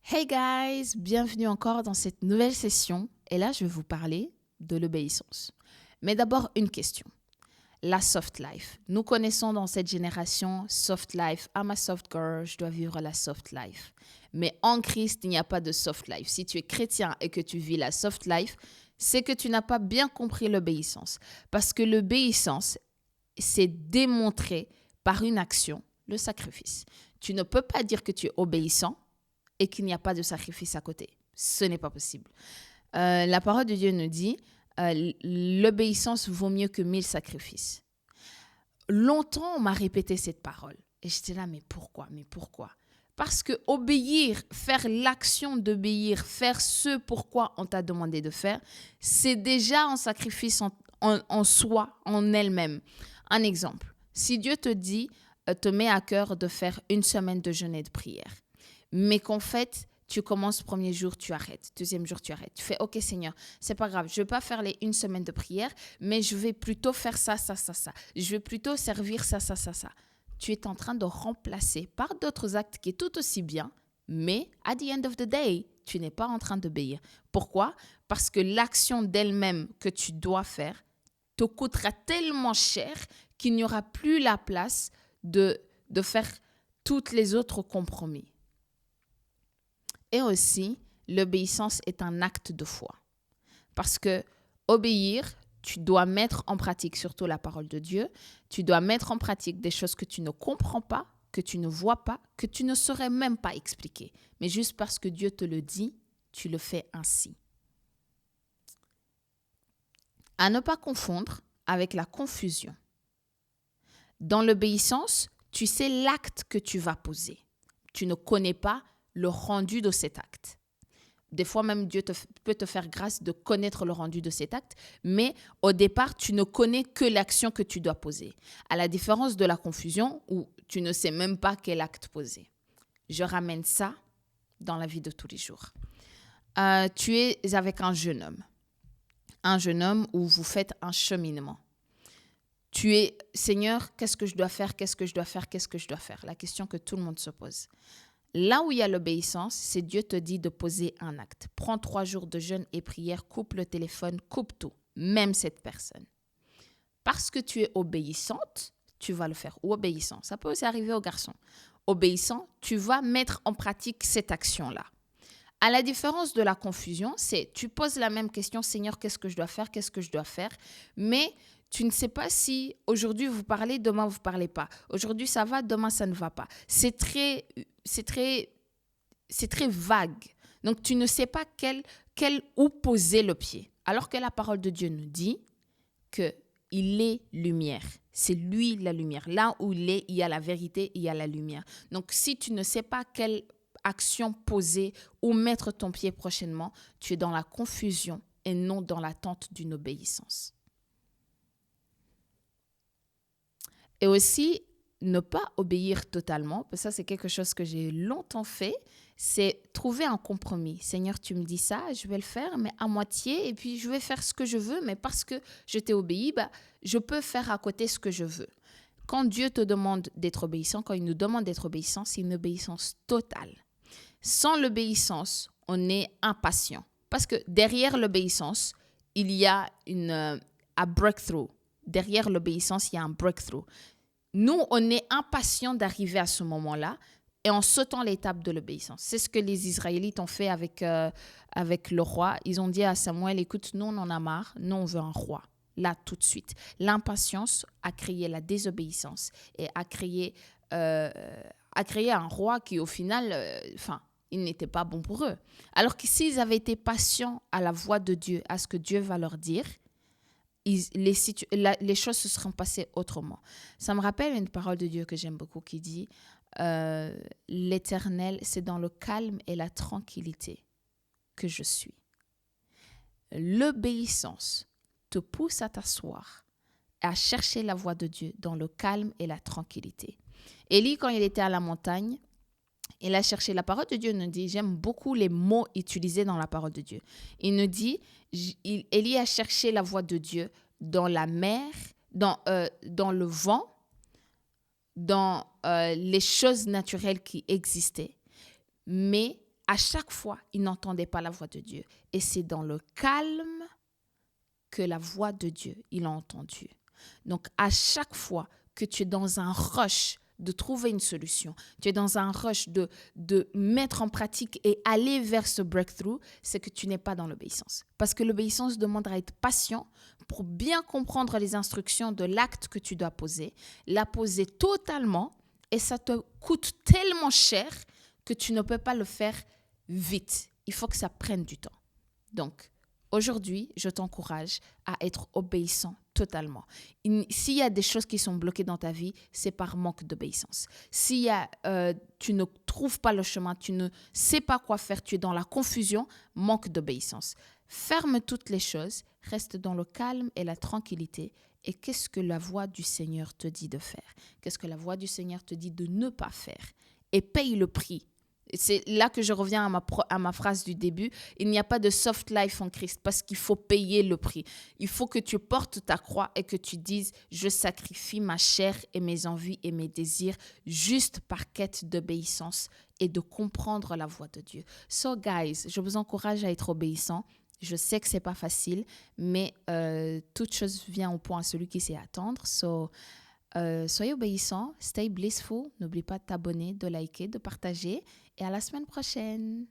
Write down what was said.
Hey guys, bienvenue encore dans cette nouvelle session. Et là, je vais vous parler de l'obéissance. Mais d'abord, une question. La soft life. Nous connaissons dans cette génération soft life. I'm a soft girl, je dois vivre la soft life. Mais en Christ, il n'y a pas de soft life. Si tu es chrétien et que tu vis la soft life, c'est que tu n'as pas bien compris l'obéissance. Parce que l'obéissance, c'est démontré par une action, le sacrifice. Tu ne peux pas dire que tu es obéissant et qu'il n'y a pas de sacrifice à côté. Ce n'est pas possible. La parole de Dieu nous dit, l'obéissance vaut mieux que 1000 sacrifices. Longtemps, on m'a répété cette parole. Et j'étais là, mais pourquoi? Parce que obéir, faire l'action d'obéir, faire ce pourquoi on t'a demandé de faire, c'est déjà un sacrifice en soi, en elle-même. Un exemple, si Dieu te dit, te met à cœur de faire une semaine de jeûne et de prière, mais qu'en fait, tu commences premier jour, tu arrêtes. Deuxième jour, tu arrêtes. Tu fais, OK Seigneur, c'est pas grave, je vais pas faire les une semaine de prière, mais je vais plutôt faire ça. Je vais plutôt servir ça. Tu es en train de remplacer par d'autres actes qui est tout aussi bien, mais at the end of the day, tu n'es pas en train d'obéir. Pourquoi? Parce que l'action d'elle-même que tu dois faire te coûtera tellement cher qu'il n'y aura plus la place de faire toutes les autres compromis. Et aussi, l'obéissance est un acte de foi. Parce que obéir, tu dois mettre en pratique surtout la parole de Dieu. Tu dois mettre en pratique des choses que tu ne comprends pas, que tu ne vois pas, que tu ne saurais même pas expliquer. Mais juste parce que Dieu te le dit, tu le fais ainsi. À ne pas confondre avec la confusion. Dans l'obéissance, tu sais l'acte que tu vas poser. Tu ne connais pas le rendu de cet acte. Des fois même, Dieu peut te faire grâce de connaître le rendu de cet acte, mais au départ, tu ne connais que l'action que tu dois poser. À la différence de la confusion, où tu ne sais même pas quel acte poser. Je ramène ça dans la vie de tous les jours. Tu es avec un jeune homme où vous faites un cheminement. Tu es, Seigneur, qu'est-ce que je dois faire? La question que tout le monde se pose. Là où il y a l'obéissance, c'est Dieu te dit de poser un acte. Prends 3 jours de jeûne et prière, coupe le téléphone, coupe tout, même cette personne. Parce que tu es obéissante, tu vas le faire. Ou obéissant, ça peut aussi arriver aux garçons. Obéissant, tu vas mettre en pratique cette action-là. À la différence de la confusion, c'est tu poses la même question, Seigneur, qu'est-ce que je dois faire? Mais tu ne sais pas si aujourd'hui vous parlez, demain vous ne parlez pas. Aujourd'hui ça va, demain ça ne va pas. C'est très vague. Donc tu ne sais pas où poser le pied. Alors que la parole de Dieu nous dit qu'il est lumière. C'est lui la lumière. Là où il est, il y a la vérité, il y a la lumière. Donc si tu ne sais pas quelle action poser ou mettre ton pied prochainement, tu es dans la confusion et non dans l'attente d'une obéissance. Et aussi, ne pas obéir totalement, parce que ça c'est quelque chose que j'ai longtemps fait, c'est trouver un compromis. Seigneur, tu me dis ça, je vais le faire, mais à moitié, et puis je vais faire ce que je veux, mais parce que je t'ai obéi, je peux faire à côté ce que je veux. Quand Dieu te demande d'être obéissant, quand il nous demande d'être obéissant, c'est une obéissance totale. Sans l'obéissance, on est impatient. Parce que derrière l'obéissance, il y a un breakthrough. Derrière l'obéissance, il y a un breakthrough. Nous, on est impatients d'arriver à ce moment-là et en sautant l'étape de l'obéissance. C'est ce que les Israélites ont fait avec le roi. Ils ont dit à Samuel, écoute, nous, on en a marre. Nous, on veut un roi. Là, tout de suite. L'impatience a créé la désobéissance et a créé un roi qui, au final, il n'était pas bon pour eux. Alors que s'ils avaient été patients à la voix de Dieu, à ce que Dieu va leur dire, les choses se seront passées autrement. Ça me rappelle une parole de Dieu que j'aime beaucoup qui dit l'Éternel, c'est dans le calme et la tranquillité que je suis. L'obéissance te pousse à t'asseoir, à chercher la voix de Dieu dans le calme et la tranquillité. Élie, quand il était à la montagne, il a cherché la parole de Dieu. Il nous dit, j'aime beaucoup les mots utilisés dans la parole de Dieu. Il nous dit, Élie a cherché la voix de Dieu dans la mer, dans le vent, dans les choses naturelles qui existaient, mais à chaque fois, ils n'entendaient pas la voix de Dieu. Et c'est dans le calme que la voix de Dieu, il a entendu. Donc, à chaque fois que tu es dans un rush de trouver une solution, tu es dans un rush de mettre en pratique et aller vers ce breakthrough, c'est que tu n'es pas dans l'obéissance. Parce que l'obéissance demande à être patient pour bien comprendre les instructions de l'acte que tu dois poser, la poser totalement, et ça te coûte tellement cher que tu ne peux pas le faire vite. Il faut que ça prenne du temps. Donc, aujourd'hui, je t'encourage à être obéissant totalement. S'il y a des choses qui sont bloquées dans ta vie, c'est par manque d'obéissance. Tu ne trouves pas le chemin, tu ne sais pas quoi faire, tu es dans la confusion, manque d'obéissance. Ferme toutes les choses, reste dans le calme et la tranquillité. Et qu'est-ce que la voix du Seigneur te dit de faire? Qu'est-ce que la voix du Seigneur te dit de ne pas faire? Et paye le prix. C'est là que je reviens à ma phrase du début. Il n'y a pas de soft life en Christ parce qu'il faut payer le prix. Il faut que tu portes ta croix et que tu dises « Je sacrifie ma chair et mes envies et mes désirs juste par quête d'obéissance et de comprendre la voix de Dieu. » So guys, je vous encourage à être obéissants. Je sais que ce n'est pas facile, mais toute chose vient au point à celui qui sait attendre. Soyez obéissants, stay blissful. N'oublie pas de t'abonner, de liker, de partager. Et à la semaine prochaine.